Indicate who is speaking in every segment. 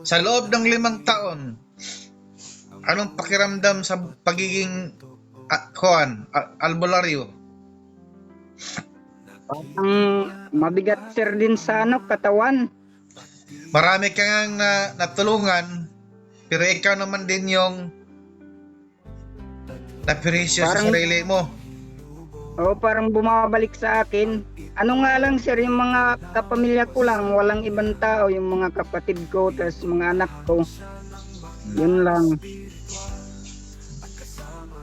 Speaker 1: Sa loob ng 5 taon, anong pakiramdam sa pagiging albularyo?
Speaker 2: Parang mabigat sir din sa katawan.
Speaker 1: Marami ka ngang natulungan, pero ikaw naman din yung napirisyo sa
Speaker 2: Parang
Speaker 1: sarili mo.
Speaker 2: parang bumabalik sa akin. Ano nga lang sir, yung mga kapamilya ko lang, walang ibang tao, yung mga kapatid ko, tas mga anak ko. Yun lang.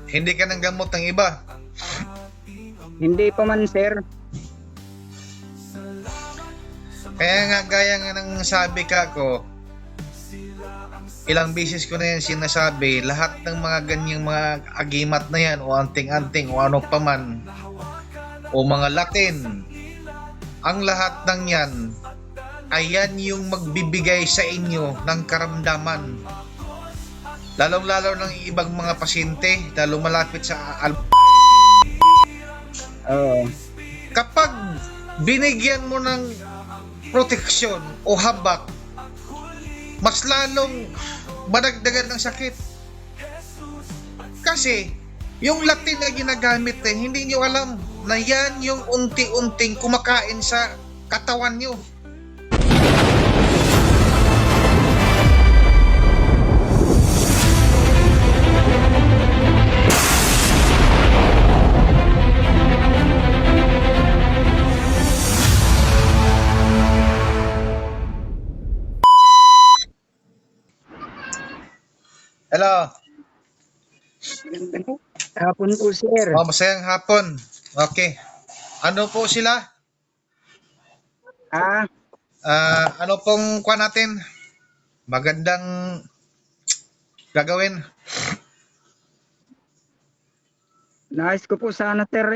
Speaker 1: Hindi ka nang gamot ng iba.
Speaker 2: Hindi pa man sir.
Speaker 1: Kaya nga gaya nga ng sabi ka ko, ilang beses ko na yan sinasabi, lahat ng mga ganyang mga agimat na yan o anting-anting o ano pa man o mga Latin, ang lahat ng yan ay yan yung magbibigay sa inyo ng karamdaman, lalong-lalo ng ibang mga pasyente na lumalapit sa
Speaker 2: Oo.
Speaker 1: kapag binigyan mo ng proteksyon o habak, mas lalong madagdagan ng sakit. Kasi yung Latin na ginagamit hindi nyo alam na yan yung unti-unting kumakain sa katawan nyo. Hello.
Speaker 2: Hapon po sir.
Speaker 1: Masayang hapon. Okay. Ano po sila?
Speaker 2: Ah,
Speaker 1: Ano pong kuha natin? Magandang gagawin.
Speaker 2: nais ko po sana sir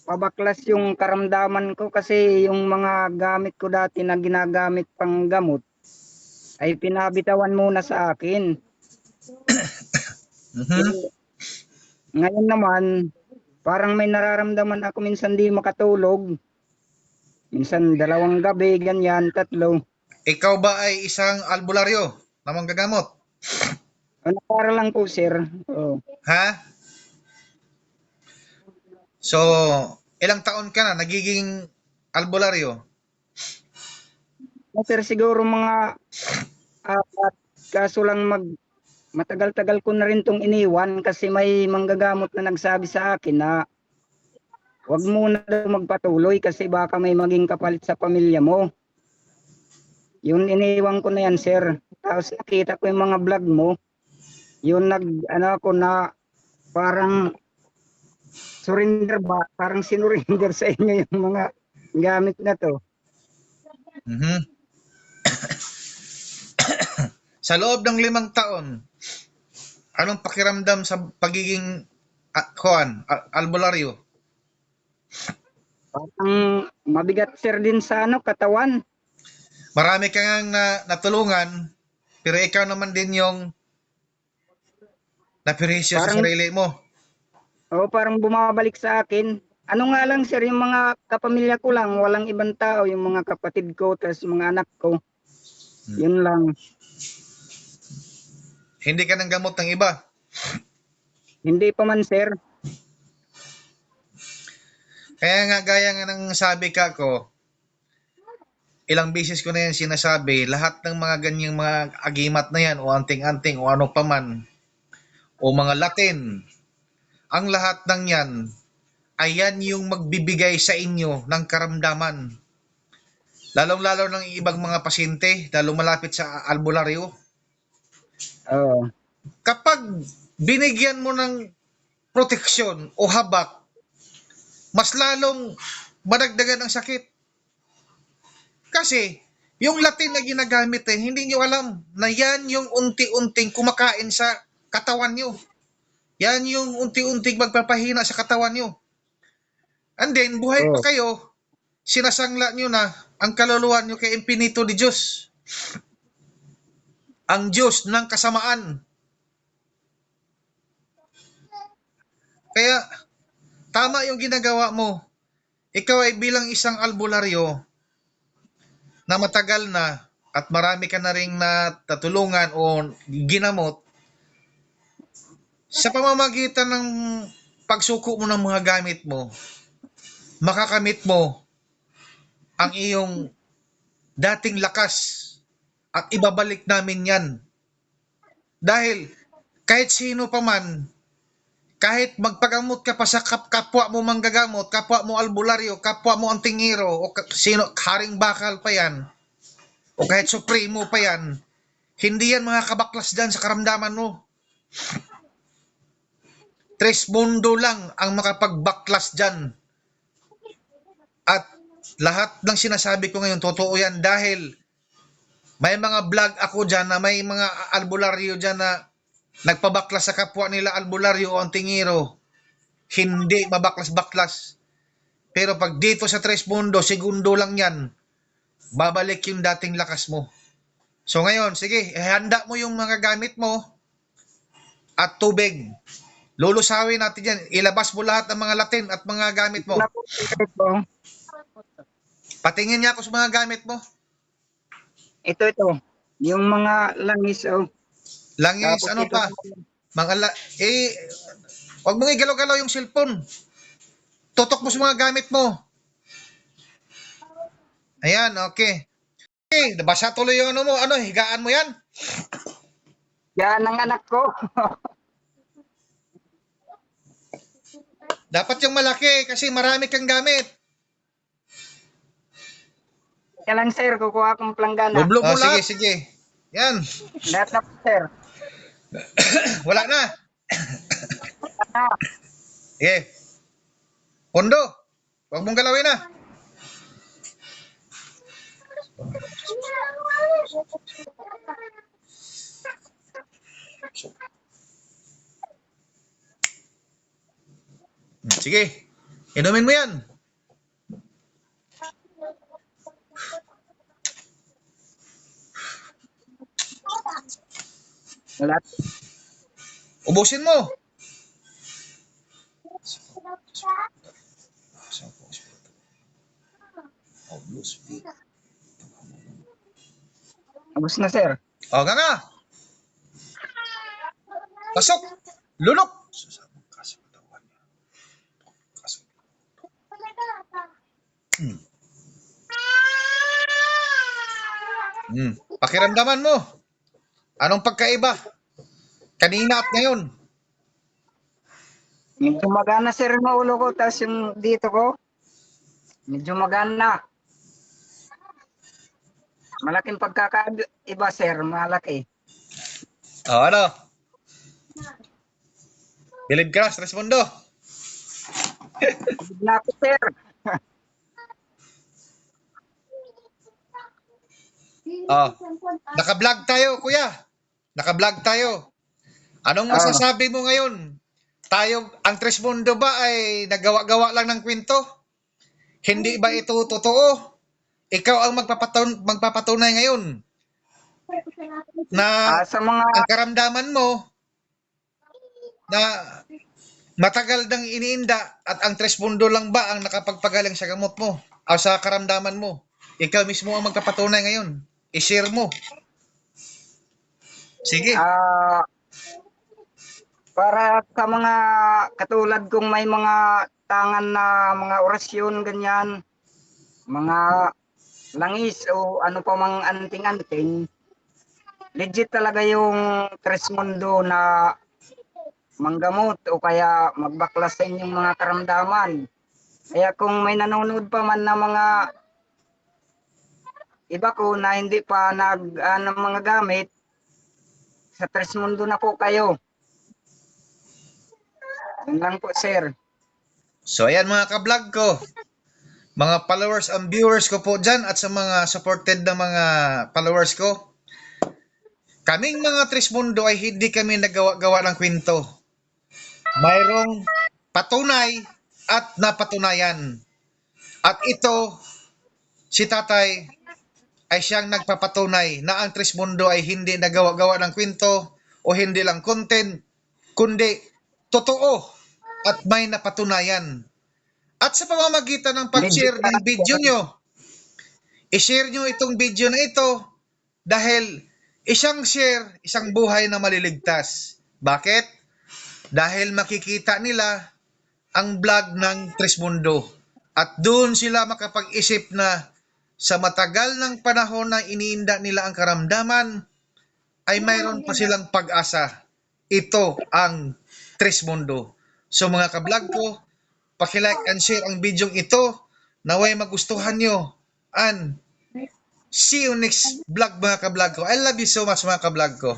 Speaker 2: pabaklas yung karamdaman ko kasi yung mga gamit ko dati na ginagamit pang gamot ay pinabitawan muna sa akin.
Speaker 1: Mhm.
Speaker 2: Ngayon naman, parang may nararamdaman ako minsan di makatulog. Minsan 2 gabi, ganyan, 3.
Speaker 1: Ikaw ba ay isang albularyo na manggagamot?
Speaker 2: Ano para lang po sir. Oh.
Speaker 1: Ha? So, ilang taon ka na nagiging albularyo?
Speaker 2: Sir, siguro mga 4, kaso lang matagal-tagal ko na rin tong iniwan kasi may manggagamot na nagsabi sa akin na wag muna daw magpatuloy kasi baka may maging kapalit sa pamilya mo. Yun iniwan ko na yan sir. Tapos nakita ko yung mga vlog mo. Yun ako na parang surrender ba? Parang sinurrender sa inyo yung mga gamit na to.
Speaker 1: Mhm. Sa loob ng 5 taon, anong pakiramdam sa pagiging albularyo?
Speaker 2: Parang mabigat sir din sa katawan.
Speaker 1: Marami ka ngang natulungan, pero ikaw naman din yung napirisyo sa
Speaker 2: Parang
Speaker 1: sarili mo.
Speaker 2: parang bumabalik sa akin. Ano nga lang sir, yung mga kapamilya ko lang, walang ibang tao, yung mga kapatid ko, tas mga anak ko. Yun lang.
Speaker 1: Hindi ka nang gamot ng iba.
Speaker 2: Hindi pa man sir.
Speaker 1: Kaya nga gaya nga ng sabi ka ko, ilang beses ko na yan sinasabi, lahat ng mga ganyang mga agimat na yan o anting-anting o ano pa man o mga Latin, ang lahat ng yan ay yan yung magbibigay sa inyo ng karamdaman, lalong-lalo ng ibang mga pasyente na lumalapit sa albularyo.
Speaker 2: Oo.
Speaker 1: Kapag binigyan mo ng proteksyon o habak, mas lalong madagdagan ang sakit. Kasi yung Latin na ginagamit hindi nyo alam na yan yung unti-unting kumakain sa katawan nyo. Yan yung unti-unting magpapahina sa katawan nyo. And then, buhay pa
Speaker 2: Oo.
Speaker 1: kayo, sinasangla nyo na ang kaluluwa nyo kay Impinito di Diyos. Ang Diyos ng kasamaan. Kaya, tama yung ginagawa mo. Ikaw ay bilang isang albularyo na matagal na, at marami ka na ring natutulungan o ginamot sa pamamagitan ng pagsuko mo ng mga gamit mo, makakamit mo ang iyong dating lakas at ibabalik namin yan. Dahil kahit sino pa man, kahit magpagamot ka pa sa kapwa mo manggagamot, kapwa mo albularyo, kapwa mo antingero, o sino, haring bakal pa yan, o kahit supremo pa yan, hindi yan mga kabaklas dyan sa karamdaman mo. Tres mundo lang ang makapagbaklas dyan. At lahat ng sinasabi ko ngayon, totoo yan dahil may mga vlog ako dyan na may mga albularyo dyan na nagpabaklas sa kapwa nila albularyo o antingero. Hindi mabaklas-baklas. Pero pag dito sa Tres Mundo, segundo lang yan, babalik yung dating lakas mo. So ngayon, sige, handa mo yung mga gamit mo at tubig. Lulusawin natin yan. Ilabas mo lahat ng mga latin at mga gamit mo. Patingin niya ako sa mga gamit mo.
Speaker 2: Ito. Yung mga langis,
Speaker 1: Langis,
Speaker 2: Tapos
Speaker 1: ano
Speaker 2: ito,
Speaker 1: pa? Wag mong igalaw-galaw yung cellphone. Tutok mo sa mga gamit mo. Ayan, okay. Okay, nabasa tuloy yung ano mo. Ano, higaan mo yan?
Speaker 2: yan ang anak ko.
Speaker 1: Dapat yung malaki kasi marami kang gamit.
Speaker 2: Kaya lang, sir, kukuha akong planggana.
Speaker 3: Lublob mo
Speaker 1: Sige,
Speaker 3: lahat.
Speaker 1: sige. Yan.
Speaker 2: Lahat na po, sir.
Speaker 1: Wala na.
Speaker 2: Ah,
Speaker 1: Sige. Pondo. Huwag mong galawin na. Sige. Inumin mo yan.
Speaker 2: lahat.
Speaker 1: Ubusin mo.
Speaker 2: Abos na, sir.
Speaker 1: O, nga. Pasok. Lulok. Pakiramdaman mo. Anong pagkaiba? Kanina at ngayon.
Speaker 2: Medyo magana, sir, yung ulo ko. Tapos yung dito ko, medyo magana. Malaking pagkakaiba, sir. Malaki.
Speaker 1: O, ano? Bilib ka na, Tres Mundo.
Speaker 2: Abog na ako, sir.
Speaker 1: Naka-vlog tayo, kuya. Naka-vlog tayo. Anong masasabi mo ngayon? Tayo, ang Tres Mundo ba ay nagawa-gawa lang ng kwento? Hindi ba ito totoo? Ikaw ang magpapatunay ngayon na
Speaker 2: Sa mga
Speaker 1: ang karamdaman mo na matagal nang iniinda at ang Tres Mundo lang ba ang nakapagpagaling sa gamot mo o sa karamdaman mo? Ikaw mismo ang magpapatunay ngayon. I-share mo. Sige.
Speaker 2: para sa mga katulad kong may mga tangan na mga orasyon, ganyan, mga langis o ano pa mang anting-anting, legit talaga yung Tres Mundo na manggamot o kaya magbaklas sa inyong mga karamdaman. Kaya kung may nanonood pa man na mga iba ko na hindi pa ng mga gamit, sa Tres Mundo na po kayo. Yun lang po, sir.
Speaker 1: So ayan mga ka-vlog ko, mga followers and viewers ko po dyan at sa mga supported na mga followers ko, kaming mga Tres Mundo ay hindi kami nagawa-gawa ng kwento. Mayroong patunay at napatunayan. At ito, si tatay ay siyang nagpapatunay na ang Tres Mundo ay hindi nagawa-gawa ng kwento o hindi lang content, kundi totoo at may napatunayan. At sa pamamagitan ng pag-share ng video nyo, i-share nyo itong video na ito Dahil isang share, isang buhay na maliligtas. Bakit? Dahil makikita nila ang vlog ng Trismundo. At doon sila makapag-isip na sa matagal ng panahon na iniinda nila ang karamdaman, ay mayroon pa silang pag-asa. Ito ang Trismundo. So mga kablog ko, paki-like and share ang video ito. Naway magustuhan nyo. And see you next vlog mga kablog ko. I love you so much mga kablog ko.